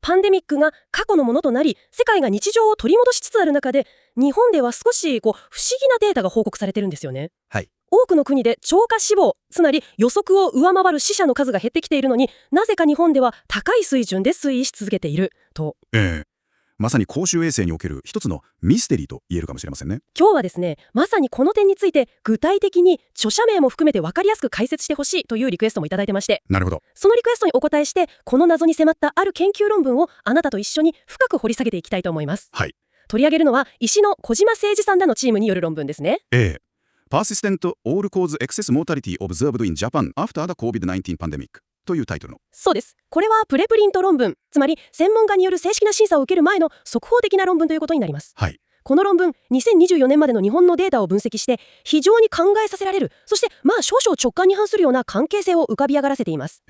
パンデミックが過去のものとなり、世界が日常を取り戻しつつある中で、日本では少し不思議なデータが報告されてるんですよね。はい。多くの国で超過死亡、つまり予測を上回る死者の数が減ってきているのに、なぜか日本では高い水準で推移し続けていると。まさに公衆衛生における一つのミステリーと言えるかもしれませんね。今日はですね、まさにこの点について具体的に著者名も含めて分かりやすく解説してほしいというリクエストもいただいてまして、なるほど。そのリクエストにお答えして、この謎に迫ったある研究論文をあなたと一緒に深く掘り下げていきたいと思います。はい。取り上げるのは石の小島誠二さんらのチームによる論文ですね。Persistent All Cause Excess Mortality Observed in Japan After the COVID-19 Pandemic というタイトルの。そうです。これはプレプリント論文、つまり専門家による正式な審査を受ける前の速報的な論文ということになります。はい。この論文、2024年までの日本のデータを分析して、非常に考えさせられる、そして少々直感に反するような関係性を浮かび上がらせています。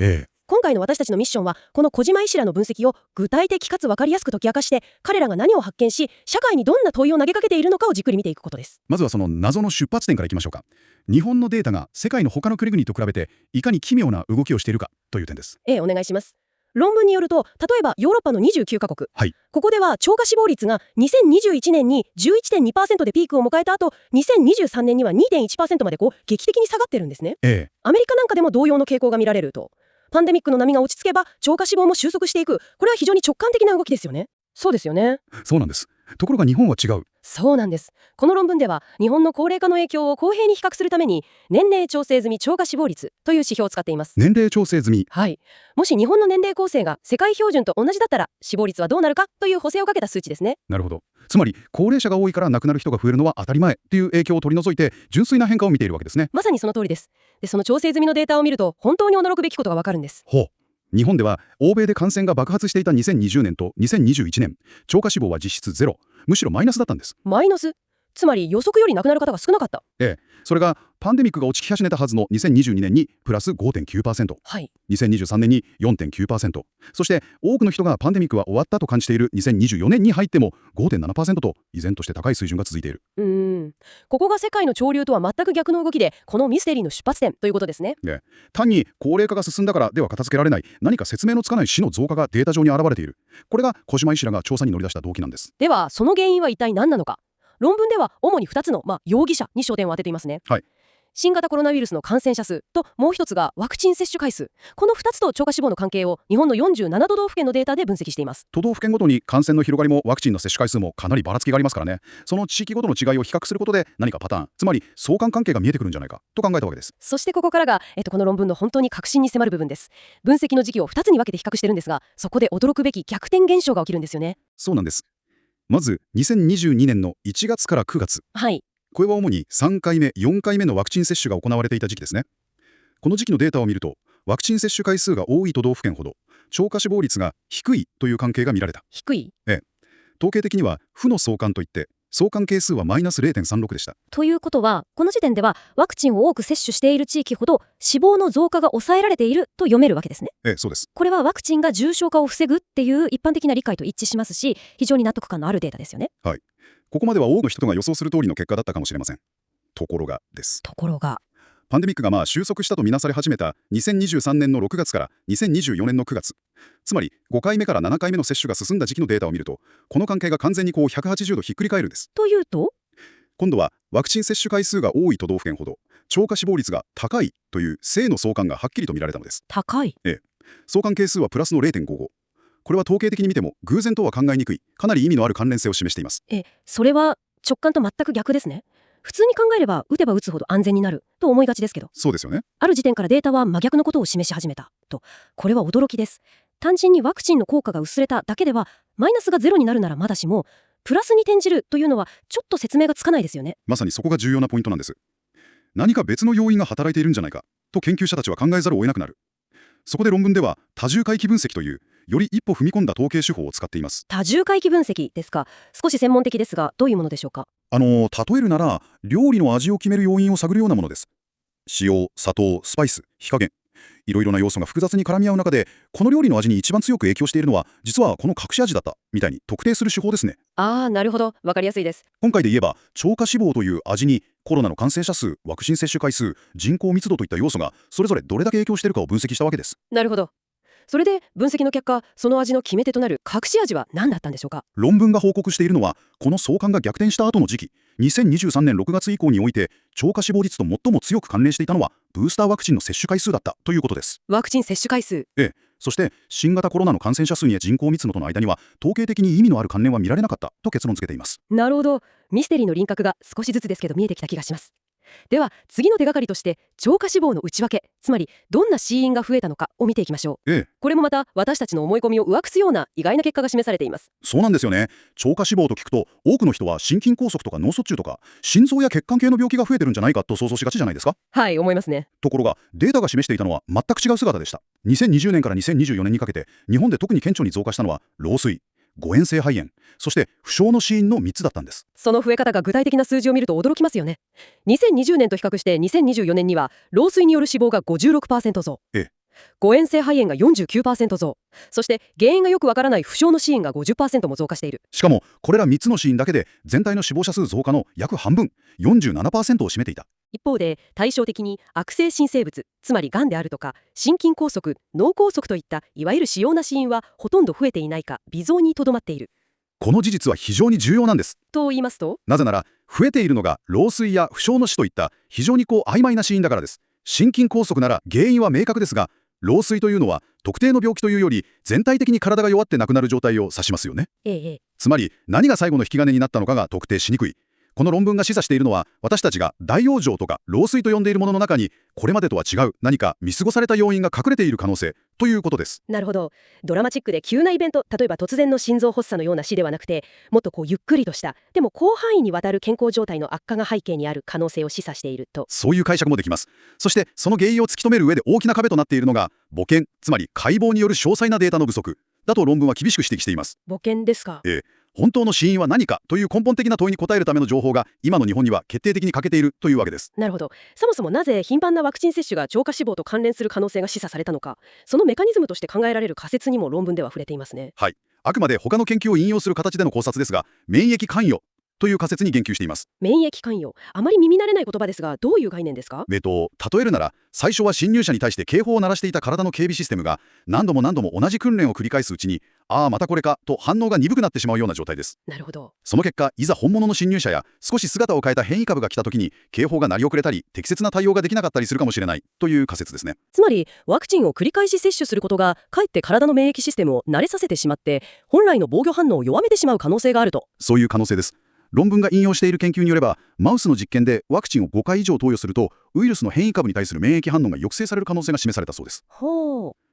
今回の私たちのミッションは、この小島医師らの分析を具体的かつ分かりやすく解き明かして、彼らが何を発見し、社会にどんな問いを投げかけているのかをじっくり見ていくことです。まずはその謎の出発点からいきましょうか。日本のデータが世界の他の国々と比べていかに奇妙な動きをしているかという点です。お願いします。論文によると、例えばヨーロッパの29カ国、はい。ここでは超過死亡率が2021年に 11.2% でピークを迎えた後、2023年には 2.1% まで劇的に下がってるんですね。アメリカなんかでも同様の傾向が見られると。パンデミックの波が落ち着けば超過死亡も収束していく。これは非常に直感的な動きですよね。そうですよね。そうなんです。ところが日本は違う。そうなんです。この論文では日本の高齢化の影響を公平に比較するために年齢調整済み超過死亡率という指標を使っています。年齢調整済み。はい。もし日本の年齢構成が世界標準と同じだったら死亡率はどうなるかという補正をかけた数値ですね。なるほど。つまり高齢者が多いから亡くなる人が増えるのは当たり前という影響を取り除いて純粋な変化を見ているわけですね。まさにその通りです。で、その調整済みのデータを見ると本当に驚くべきことがわかるんです。日本では欧米で感染が爆発していた2020年と2021年、超過死亡は実質ゼロ、むしろマイナスだったんです。マイナス？つまり予測より亡くなる方が少なかった。それがパンデミックが落ちき始めたはずの2022年にプラス 5.9%、2023年に 4.9%、そして多くの人がパンデミックは終わったと感じている2024年に入っても 5.7% と依然として高い水準が続いている。ここが世界の潮流とは全く逆の動きで、このミステリーの出発点ということですね。単に高齢化が進んだからでは片付けられない、何か説明のつかない死の増加がデータ上に現れている。これが小島医師らが調査に乗り出した動機なんです。ではその原因は一体何なのか。論文では主に2つの、容疑者に焦点を当てていますね。新型コロナウイルスの感染者数ともう一つがワクチン接種回数。この2つと超過死亡の関係を日本の47都道府県のデータで分析しています。都道府県ごとに感染の広がりもワクチンの接種回数もかなりばらつきがありますからね。その地域ごとの違いを比較することで何かパターン、つまり相関関係が見えてくるんじゃないかと考えたわけです。そしてここからが、この論文の本当に核心に迫る部分です。分析の時期を2つに分けて比較してるんですが、そこで驚くべき逆転現象が起きるんですよね。そうなんです。まず2022年の1月から9月。これは主に3回目、4回目のワクチン接種が行われていた時期ですね。この時期のデータを見ると、ワクチン接種回数が多い都道府県ほど超過死亡率が低いという関係が見られた。低い？統計的には負の相関といって、相関係数はマイナス 0.36 でした。ということは、この時点ではワクチンを多く接種している地域ほど死亡の増加が抑えられていると読めるわけですね。そうです。これはワクチンが重症化を防ぐっていう一般的な理解と一致しますし、非常に納得感のあるデータですよね。ここまでは多くの人が予想する通りの結果だったかもしれません。ところがです。パンデミックが収束したとみなされ始めた2023年の6月から2024年の9月、つまり5回目から7回目の接種が進んだ時期のデータを見ると、この関係が完全に180度ひっくり返るんです。というと、今度はワクチン接種回数が多い都道府県ほど超過死亡率が高いという正の相関がはっきりと見られたのです。高い？相関係数はプラスの 0.55。これは統計的に見ても偶然とは考えにくい、かなり意味のある関連性を示しています。それは直感と全く逆ですね。普通に考えれば打てば打つほど安全になると思いがちですけど。そうですよね。ある時点からデータは真逆のことを示し始めたと。これは驚きです。単純にワクチンの効果が薄れただけではマイナスがゼロになるならまだしも、プラスに転じるというのはちょっと説明がつかないですよね。まさにそこが重要なポイントなんです。何か別の要因が働いているんじゃないかと研究者たちは考えざるを得なくなる。そこで論文では多重回帰分析というより一歩踏み込んだ統計手法を使っています。多重回帰分析ですか。少し専門的ですがどういうものでしょうか。例えるなら料理の味を決める要因を探るようなものです。塩、砂糖、スパイス、火加減、いろいろな要素が複雑に絡み合う中で、この料理の味に一番強く影響しているのは実はこの隠し味だったみたいに特定する手法ですね。なるほど、わかりやすいです。今回で言えば超過死亡という味にコロナの感染者数、ワクチン接種回数、人口密度といった要素がそれぞれどれだけ影響しているかを分析したわけです。なるほど。それで分析の結果、その味の決め手となる隠し味は何だったんでしょうか？論文が報告しているのは、この相関が逆転した後の時期、2023年6月以降において、超過死亡率と最も強く関連していたのは、ブースターワクチンの接種回数だったということです。ワクチン接種回数。そして、新型コロナの感染者数や人口密度との間には、統計的に意味のある関連は見られなかったと結論付けています。なるほど。ミステリーの輪郭が少しずつですけど見えてきた気がします。では次の手がかりとして超過死亡の内訳、つまりどんな死因が増えたのかを見ていきましょう。これもまた私たちの思い込みを上すような意外な結果が示されています。そうなんですよね。超過死亡と聞くと多くの人は心筋梗塞とか脳卒中とか心臓や血管系の病気が増えてるんじゃないかと想像しがちじゃないですか。はい、思いますね。ところがデータが示していたのは全く違う姿でした。2020年から2024年にかけて日本で特に顕著に増加したのは老衰、誤嚥性肺炎、そして不詳の死因の3つだったんです。その増え方が具体的な数字を見ると驚きますよね。2020年と比較して2024年には老衰による死亡が 56% 増、誤嚥性肺炎が 49% 増、そして原因がよくわからない不詳の死因が 50% も増加している。しかもこれら3つの死因だけで全体の死亡者数増加の約半分、47% を占めていた。一方で対照的に悪性新生物、つまりがんであるとか心筋梗塞、脳梗塞といったいわゆる主要な死因はほとんど増えていないか微増にとどまっている。この事実は非常に重要なんです。と言いますと、なぜなら増えているのが老衰や不詳の死といった非常に曖昧な死因だからです。心筋梗塞なら原因は明確ですが、老衰というのは特定の病気というより全体的に体が弱って亡くなる状態を指しますよね。つまり何が最後の引き金になったのかが特定しにくい。この論文が示唆しているのは、私たちが大往生とか老衰と呼んでいるものの中にこれまでとは違う何か見過ごされた要因が隠れている可能性ということです。なるほど。ドラマチックで急なイベント、例えば突然の心臓発作のような死ではなくて、もっとゆっくりとしたでも広範囲にわたる健康状態の悪化が背景にある可能性を示唆していると。そういう解釈もできます。そしてその原因を突き止める上で大きな壁となっているのが母検、つまり解剖による詳細なデータの不足だと論文は厳しく指摘しています。母検ですか。本当の死因は何かという根本的な問いに答えるための情報が今の日本には決定的に欠けているというわけです。なるほど。そもそもなぜ頻繁なワクチン接種が超過死亡と関連する可能性が示唆されたのか、そのメカニズムとして考えられる仮説にも論文では触れていますね。はい。あくまで他の研究を引用する形での考察ですが、免疫関与という仮説に言及しています。免疫関与、あまり耳慣れない言葉ですが、どういう概念ですか？例えるなら、最初は侵入者に対して警報を鳴らしていた体の警備システムが何度も同じ訓練を繰り返すうちに、またこれかと反応が鈍くなってしまうような状態です。なるほど。その結果、いざ本物の侵入者や少し姿を変えた変異株が来た時に警報が鳴り遅れたり適切な対応ができなかったりするかもしれないという仮説ですね。つまりワクチンを繰り返し接種することがかえって体の免疫システムを慣れさせてしまって本来の防御反応を弱めてしまう可能性があると。そういう可能性です。論文が引用している研究によれば、マウスの実験でワクチンを5回以上投与するとウイルスの変異株に対する免疫反応が抑制される可能性が示されたそうです。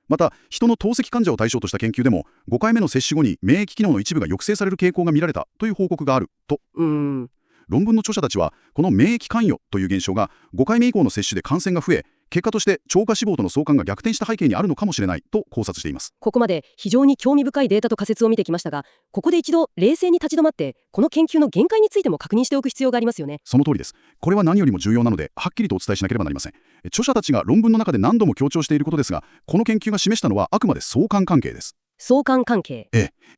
また人の透析患者を対象とした研究でも5回目の接種後に免疫機能の一部が抑制される傾向が見られたという報告があると。論文の著者たちはこの免疫関与という現象が5回目以降の接種で感染が増え、結果として超過死亡との相関が逆転した背景にあるのかもしれないと考察しています。ここまで非常に興味深いデータと仮説を見てきましたが、ここで一度冷静に立ち止まってこの研究の限界についても確認しておく必要がありますよね。その通りです。これは何よりも重要なのではっきりとお伝えしなければなりません。著者たちが論文の中で何度も強調していることですが、この研究が示したのはあくまで相関関係です。相関関係。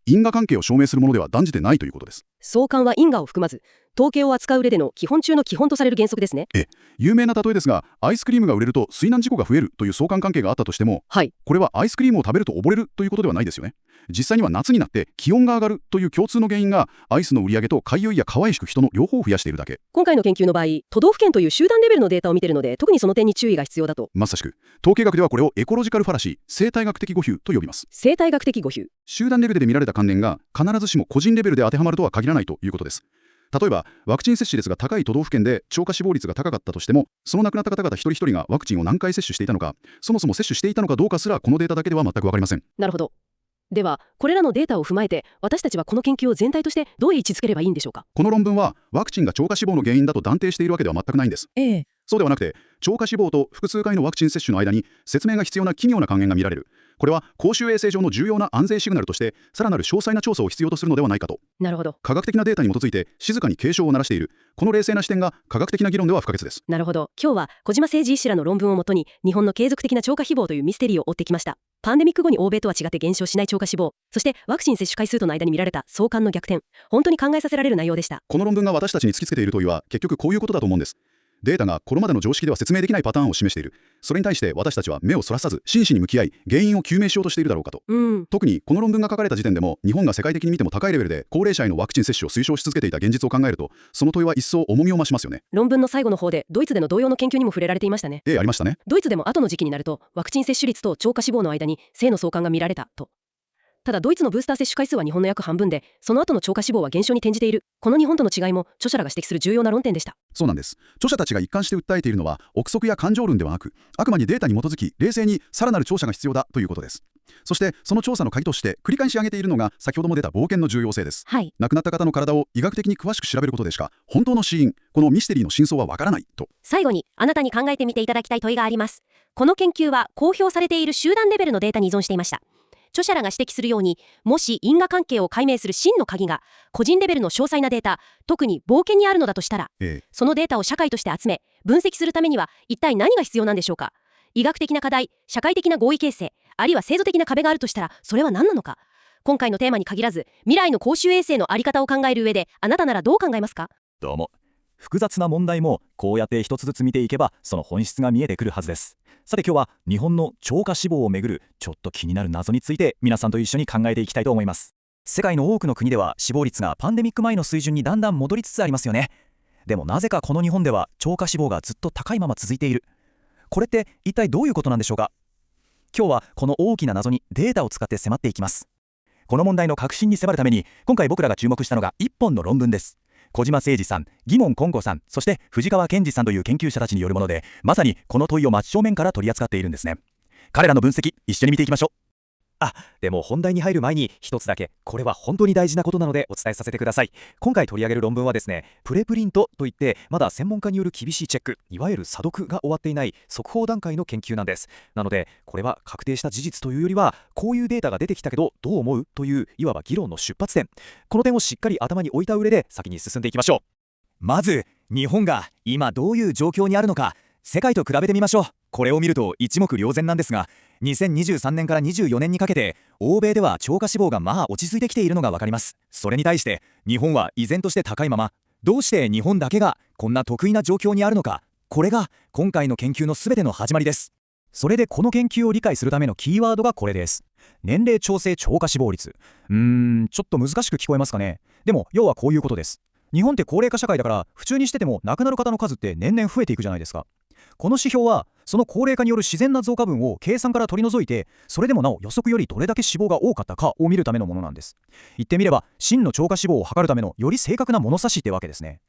因果関係を証明するものでは断じてないということです。相関は因果を含まず、統計を扱う上での基本中の基本とされる原則ですね。有名な例えですが、アイスクリームが売れると水難事故が増えるという相関関係があったとしても、これはアイスクリームを食べると溺れるということではないですよね。実際には夏になって気温が上がるという共通の原因がアイスの売り上げとかゆいや可愛いしく人の両方を増やしているだけ。今回の研究の場合、都道府県という集団レベルのデータを見ているので、特にその点に注意が必要だと。まさしく、統計学ではこれをエコロジカルファラシー、生態学的誤謬と呼びます。生態学的誤謬。集団レベルで見られた関連が必ずしも個人レベルで当てはまるとは限らないということです。例えばワクチン接種率が高い都道府県で超過死亡率が高かったとしても、その亡くなった方々一人一人がワクチンを何回接種していたのか、そもそも接種していたのかどうかすらこのデータだけでは全く分かりません。なるほど。ではこれらのデータを踏まえて私たちはこの研究を全体としてどう位置づければいいんでしょうか？この論文はワクチンが超過死亡の原因だと断定しているわけでは全くないんです。そうではなくて、超過死亡と複数回のワクチン接種の間に説明が必要な奇妙な関連が見られる。これは公衆衛生上の重要な安全シグナルとしてさらなる詳細な調査を必要とするのではないかと。なるほど。科学的なデータに基づいて静かに警鐘を鳴らしているこの冷静な視点が科学的な議論では不可欠です。なるほど。今日は小島誠二医師らの論文をもとに日本の継続的な超過死亡というミステリーを追ってきました。パンデミック後に欧米とは違って減少しない超過死亡、そしてワクチン接種回数との間に見られた相関の逆転、本当に考えさせられる内容でした。この論文が私たちに突きつけている問いは結局こういうことだと思うんです。データがこれまでの常識では説明できないパターンを示している。それに対して私たちは目をそらさず真摯に向き合い、原因を究明しようとしているだろうかと。特にこの論文が書かれた時点でも、日本が世界的に見ても高いレベルで高齢者へのワクチン接種を推奨し続けていた現実を考えると、その問いは一層重みを増しますよね。論文の最後の方でドイツでの同様の研究にも触れられていましたね。ありましたね。ドイツでも後の時期になるとワクチン接種率と超過死亡の間に正の相関が見られたと。ただドイツのブースター接種回数は日本の約半分で、その後の超過死亡は減少に転じている。この日本との違いも著者らが指摘する重要な論点でした。そうなんです。著者たちが一貫して訴えているのは憶測や感情論ではなく、あくまでデータに基づき冷静にさらなる調査が必要だということです。そしてその調査の鍵として繰り返し挙げているのが先ほども出た冒険の重要性です。亡くなった方の体を医学的に詳しく調べることでしか本当の死因、このミステリーの真相はわからないと。最後にあなたに考えてみていただきたい問いがあります。この研究は公表されている集団レベルのデータに依存していました。著者らが指摘するように、もし因果関係を解明する真の鍵が個人レベルの詳細なデータ、特に冒険にあるのだとしたら、そのデータを社会として集め分析するためには一体何が必要なんでしょうか。医学的な課題、社会的な合意形成、あるいは制度的な壁があるとしたら、それは何なのか。今回のテーマに限らず、未来の公衆衛生の在り方を考える上で、あなたならどう考えますか？どうも。複雑な問題もこうやって一つずつ見ていけばその本質が見えてくるはずです。さて今日は日本の超過死亡をめぐるちょっと気になる謎について皆さんと一緒に考えていきたいと思います。世界の多くの国では死亡率がパンデミック前の水準にだんだん戻りつつありますよね。でもなぜかこの日本では超過死亡がずっと高いまま続いている。これって一体どういうことなんでしょうか。今日はこの大きな謎にデータを使って迫っていきます。この問題の核心に迫るために今回僕らが注目したのが1本の論文です。小島誠二さん、義門今後さん、そして藤川健二さんという研究者たちによるもので、まさにこの問いを真正面から取り扱っているんですね。彼らの分析、一緒に見ていきましょう。でも本題に入る前に一つだけ、これは本当に大事なことなのでお伝えさせてください。今回取り上げる論文はですね、プレプリントといってまだ専門家による厳しいチェック、いわゆる査読が終わっていない速報段階の研究なんです。なのでこれは確定した事実というよりは、こういうデータが出てきたけどどう思うといういわば議論の出発点、この点をしっかり頭に置いた上で先に進んでいきましょう。まず日本が今どういう状況にあるのか世界と比べてみましょう。これを見ると一目瞭然なんですが、2023年から24年にかけて欧米では超過死亡が落ち着いてきているのが分かります。それに対して日本は依然として高いまま。どうして日本だけがこんな得意な状況にあるのか、これが今回の研究の全ての始まりです。それでこの研究を理解するためのキーワードがこれです。年齢調整超過死亡率。ちょっと難しく聞こえますかね。でも要はこういうことです。日本って高齢化社会だから、普通にしてても亡くなる方の数って年々増えていくじゃないですか。この指標はその高齢化による自然な増加分を計算から取り除いて、それでもなお予測よりどれだけ死亡が多かったかを見るためのものなんです。言ってみれば真の超過死亡を測るためのより正確な物差しってわけですね。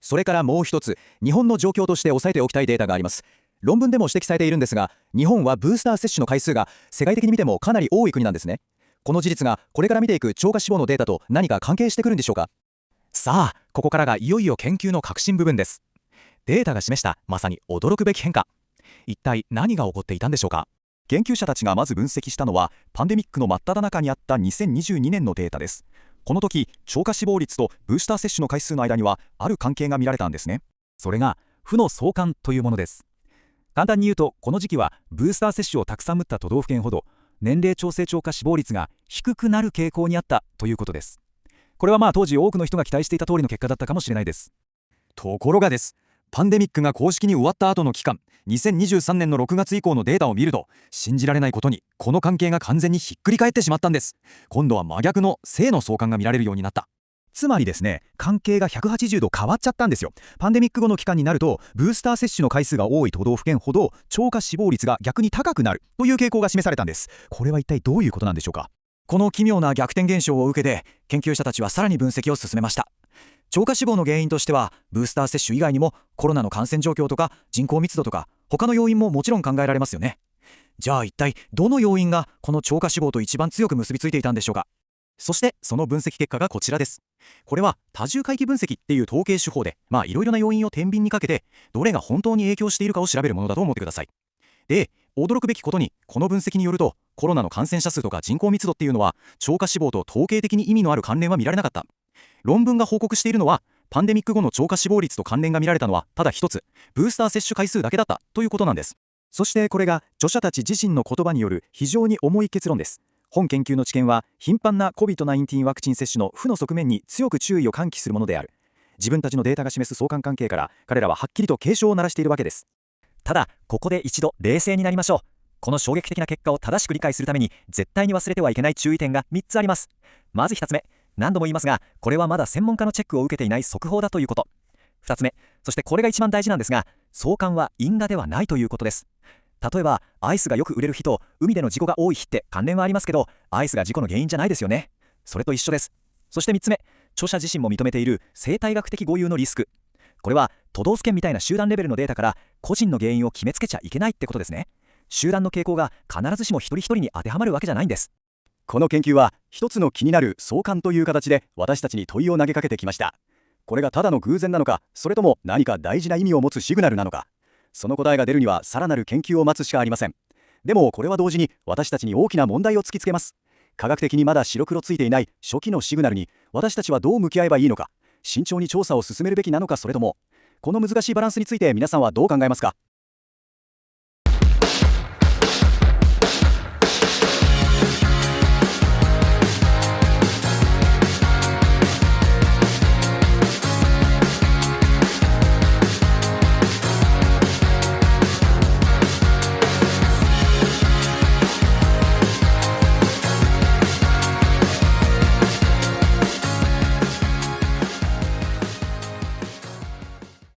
それからもう一つ、日本の状況として押さえておきたいデータがあります。論文でも指摘されているんですが、日本はブースター接種の回数が世界的に見てもかなり多い国なんですね。この事実がこれから見ていく超過死亡のデータと何か関係してくるんでしょうか。さあ、ここからがいよいよ研究の核心部分です。データが示したまさに驚くべき変化、一体何が起こっていたんでしょうか。研究者たちがまず分析したのはパンデミックの真っ只中にあった2022年のデータです。この時超過死亡率とブースター接種の回数の間にはある関係が見られたんですね。それが負の相関というものです。簡単に言うと、この時期はブースター接種をたくさん打った都道府県ほど年齢調整超過死亡率が低くなる傾向にあったということです。これは当時多くの人が期待していた通りの結果だったかもしれないです。ところがです、パンデミックが公式に終わった後の期間、2023年の6月以降のデータを見ると、信じられないことにこの関係が完全にひっくり返ってしまったんです。今度は真逆の正の相関が見られるようになった。つまりですね、関係が180度変わっちゃったんですよ。パンデミック後の期間になると、ブースター接種の回数が多い都道府県ほど超過死亡率が逆に高くなるという傾向が示されたんです。これは一体どういうことなんでしょうか。この奇妙な逆転現象を受けて研究者たちはさらに分析を進めました。超過死亡の原因としては、ブースター接種以外にもコロナの感染状況とか人口密度とか他の要因ももちろん考えられますよね。じゃあ一体どの要因がこの超過死亡と一番強く結びついていたんでしょうか。そしてその分析結果がこちらです。これは多重回帰分析っていう統計手法で、いろいろな要因を天秤にかけてどれが本当に影響しているかを調べるものだと思ってください。で、驚くべきことにこの分析によると、コロナの感染者数とか人口密度っていうのは超過死亡と統計的に意味のある関連は見られなかった。論文が報告しているのはパンデミック後の超過死亡率と関連が見られたのはただ一つ、ブースター接種回数だけだったということなんです。そしてこれが著者たち自身の言葉による非常に重い結論です。本研究の知見は頻繁な COVID-19 ワクチン接種の負の側面に強く注意を喚起するものである。自分たちのデータが示す相関関係から彼らははっきりと警鐘を鳴らしているわけです。ただここで一度冷静になりましょう。この衝撃的な結果を正しく理解するために絶対に忘れてはいけない注意点が3つあります。まず1つ目、何度も言いますがこれはまだ専門家のチェックを受けていない速報だということ。2つ目、そしてこれが一番大事なんですが、相関は因果ではないということです。例えばアイスがよく売れる日と海での事故が多い日って関連はありますけど、アイスが事故の原因じゃないですよね。それと一緒です。そして3つ目、著者自身も認めている生態学的誤誘のリスク。これは都道府県みたいな集団レベルのデータから個人の原因を決めつけちゃいけないってことですね。集団の傾向が必ずしも一人一人に当てはまるわけじゃないんです。この研究は一つの気になる相関という形で私たちに問いを投げかけてきました。これがただの偶然なのか、それとも何か大事な意味を持つシグナルなのか、その答えが出るにはさらなる研究を待つしかありません。でもこれは同時に私たちに大きな問題を突きつけます。科学的にまだ白黒ついていない初期のシグナルに私たちはどう向き合えばいいのか、慎重に調査を進めるべきなのか、それともこの難しいバランスについて皆さんはどう考えますか？